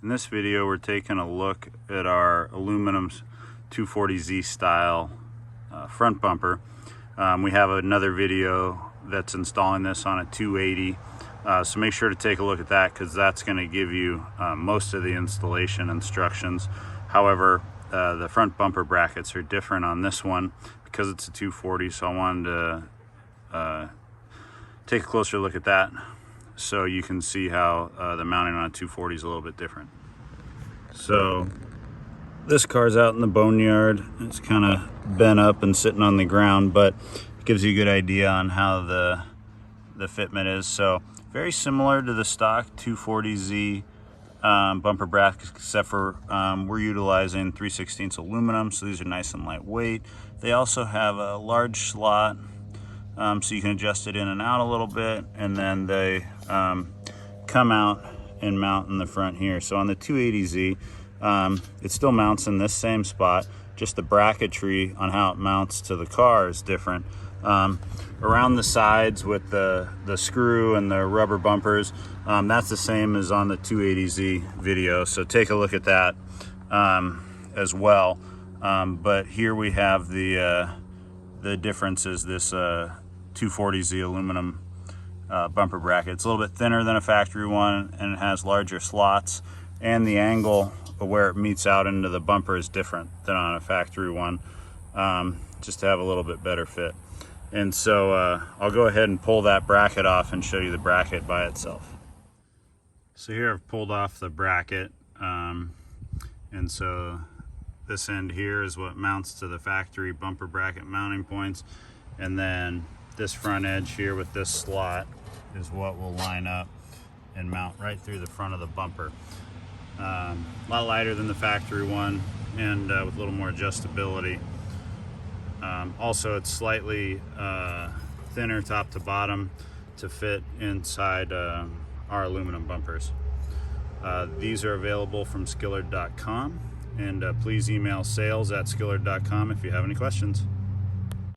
In this video, we're taking a look at our aluminum 240Z style front bumper. We have another video that's installing this on a 280, so make sure to take a look at that, because that's going to give you most of the installation instructions. However, the front bumper brackets are different on this one because it's a 240, so I wanted to take a closer look at that so you can see how the mounting on a 240 is a little bit different. So this car's out in the boneyard. It's kind of bent up and sitting on the ground, but it gives you a good idea on how the fitment is. So very similar to the stock 240Z bumper brackets, except for we're utilizing 3/16 aluminum, so these are nice and lightweight. They also have a large slot, so you can adjust it in and out a little bit, and then they come out and mount in the front here. So on the 280Z, it still mounts in this same spot, just the bracketry on how it mounts to the car is different. Around the sides with the screw and the rubber bumpers, that's the same as on the 280Z video, so take a look at that as well. But here we have the difference is this 240Z aluminum bumper bracket. It's a little bit thinner than a factory one, and it has larger slots, and the angle of where it meets out into the bumper is different than on a factory one, just to have a little bit better fit. And so I'll go ahead and pull that bracket off and show you the bracket by itself. So here I've pulled off the bracket, and so this end here is what mounts to the factory bumper bracket mounting points, and then this front edge here with this slot is what will line up and mount right through the front of the bumper. A lot lighter than the factory one, and with a little more adjustability. Also, it's slightly thinner top to bottom to fit inside our aluminum bumpers. These are available from Skillard.com, and please email sales@skillard.com if you have any questions.